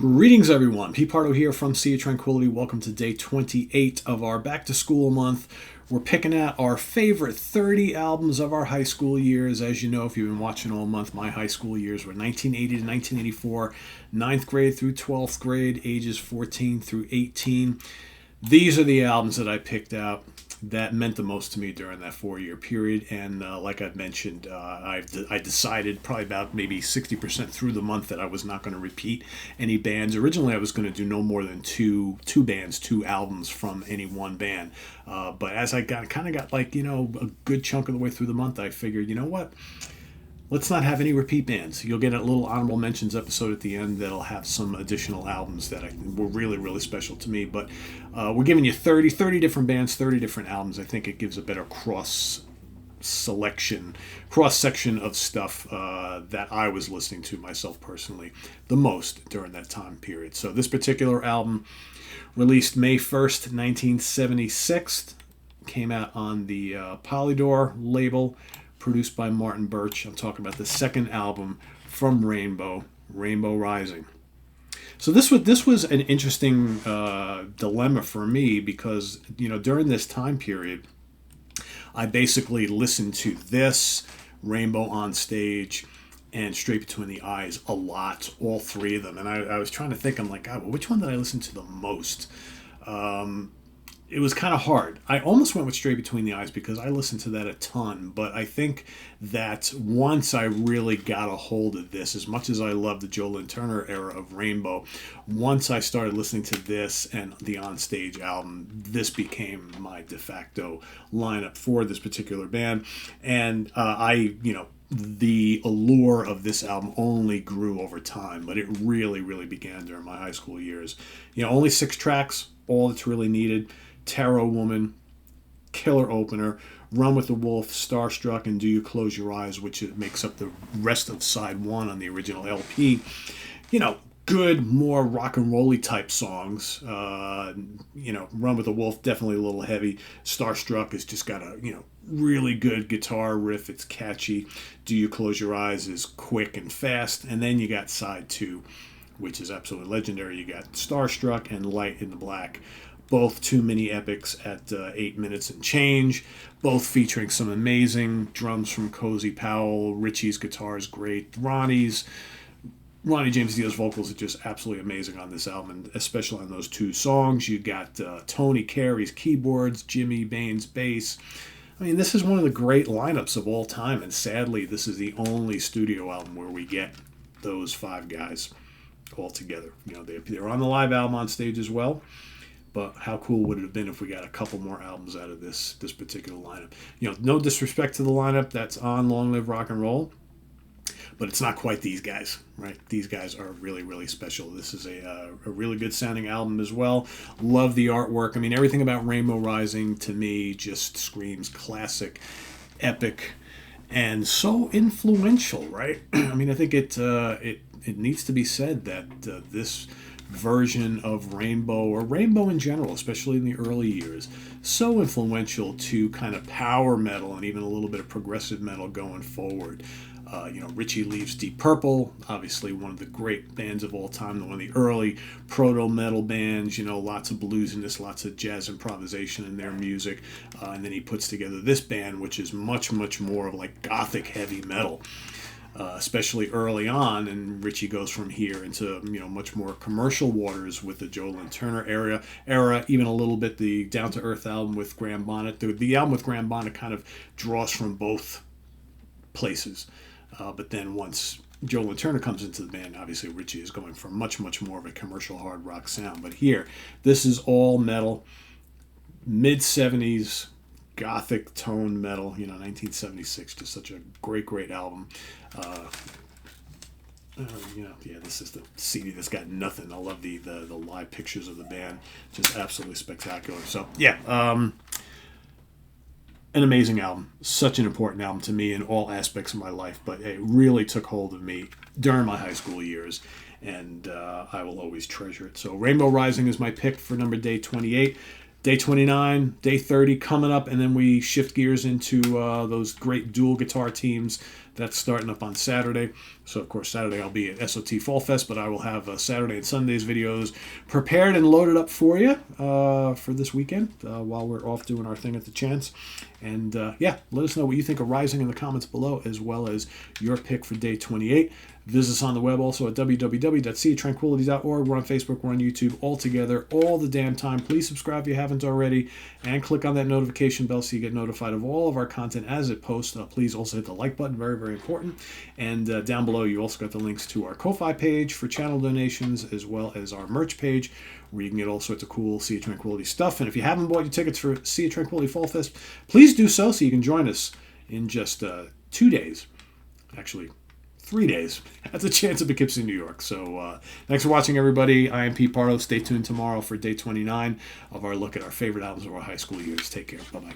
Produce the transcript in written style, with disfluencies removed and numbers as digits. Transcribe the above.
Greetings, everyone. Pete Pardo here from Sea of Tranquility. Welcome to day 28 of our back to school month. We're picking out our favorite 30 albums of our high school years. As you know, if you've been watching all month, my high school years were 1980 to 1984, ninth grade through 12th grade, ages 14 through 18. These are the albums that I picked out that meant the most to me during that 4-year period. And like I've mentioned, I decided probably about maybe 60% through the month that I was not going to repeat any bands. Originally, I was going to do no more than two albums from any one band. But as I got like, a good chunk of the way through the month, I figured, you know what? Let's not have any repeat bands. You'll get a little honorable mentions episode at the end that'll have some additional albums that were really, really special to me. But we're giving you 30 different bands, 30 different albums. I think it gives a better cross-section of stuff that I was listening to myself personally the most during that time period. So this particular album, released May 1st, 1976, came out on the Polydor label, produced by Martin Birch. I'm talking about the second album from Rainbow Rising. So this was an interesting dilemma for me because, during this time period, I basically listened to this, Rainbow on Stage, and Straight Between the Eyes a lot, all three of them. And I was trying to think, I'm like, God, well, which one did I listen to the most? It was kind of hard. I almost went with Straight Between the Eyes because I listened to that a ton, but I think that once I really got a hold of this, as much as I love the Joe Lynn Turner era of Rainbow, once I started listening to this and the On Stage album, this became my de facto lineup for this particular band. And the allure of this album only grew over time, but it really, really began during my high school years. Only 6 tracks, all that's really needed. Tarot Woman, killer opener, Run with the Wolf, Starstruck, and Do You Close Your Eyes, which makes up the rest of side 1 on the original LP. Good, more rock and roll-y type songs. Run with the Wolf, definitely a little heavy. Starstruck has just got a, really good guitar riff. It's catchy. Do You Close Your Eyes is quick and fast. And then you got side 2, which is absolutely legendary. You got Starstruck and Light in the Black. Both 2 mini epics at 8 minutes and change, both featuring some amazing drums from Cozy Powell. Richie's guitar is great. Ronnie James Dio's vocals are just absolutely amazing on this album, and especially on those 2 songs. You got Tony Carey's keyboards, Jimmy Bain's bass. I mean, this is one of the great lineups of all time, and sadly, this is the only studio album where we get those 5 guys all together. They're on the live album On Stage as well. But how cool would it have been if we got a couple more albums out of this particular lineup? No disrespect to the lineup that's on Long Live Rock and Roll, but it's not quite these guys, right? These guys are really, really special. This is a really good sounding album as well. Love the artwork. I mean, everything about Rainbow Rising to me just screams classic, epic, and so influential, right? I mean, I think it needs to be said that this version of Rainbow, or Rainbow in general, especially in the early years, so influential to kind of power metal and even a little bit of progressive metal going forward. Richie leaves Deep Purple, obviously one of the great bands of all time, one of the early proto-metal bands, lots of bluesiness, lots of jazz improvisation in their music, and then he puts together this band, which is much, much more of like gothic heavy metal. Especially early on, and Richie goes from here into much more commercial waters with the Joe Lynn Turner era, even a little bit the Down to Earth album with Graham Bonnet. The album with Graham Bonnet kind of draws from both places, but then once Joe Lynn Turner comes into the band, obviously Richie is going for much, much more of a commercial hard rock sound. But here, this is all metal, mid-70s gothic tone metal, 1976, just such a great album. This is the CD that's got nothing. I love the live pictures of the band, just absolutely spectacular. So an amazing album, such an important album to me in all aspects of my life, but it really took hold of me during my high school years, and I will always treasure it. So Rainbow Rising is my pick for day 28. Day 29, day 30 coming up, and then we shift gears into those great dual guitar teams That's starting up on Saturday. So, of course, Saturday I'll be at SOT Fall Fest, but I will have Saturday and Sunday's videos prepared and loaded up for you for this weekend while we're off doing our thing at the Chance. And yeah, let us know what you think of Rising in the comments below, as well as your pick for day 28. Visit us on the web also at www.seatranquility.org. We're on Facebook, we're on YouTube, all together, all the damn time. Please subscribe if you haven't already, and click on that notification bell so you get notified of all of our content as it posts. Please also hit the like button, very, very important. And down below, you also got the links to our Ko-Fi page for channel donations, as well as our merch page, where you can get all sorts of cool Sea of Tranquility stuff. And if you haven't bought your tickets for Sea of Tranquility Fall Fest, please do so you can join us in just 2 days. Actually, 3 days at the Chance of Poughkeepsie, New York. So thanks for watching, everybody. I am Pete Pardo. Stay tuned tomorrow for day 29 of our look at our favorite albums of our high school years. Take care. Bye-bye.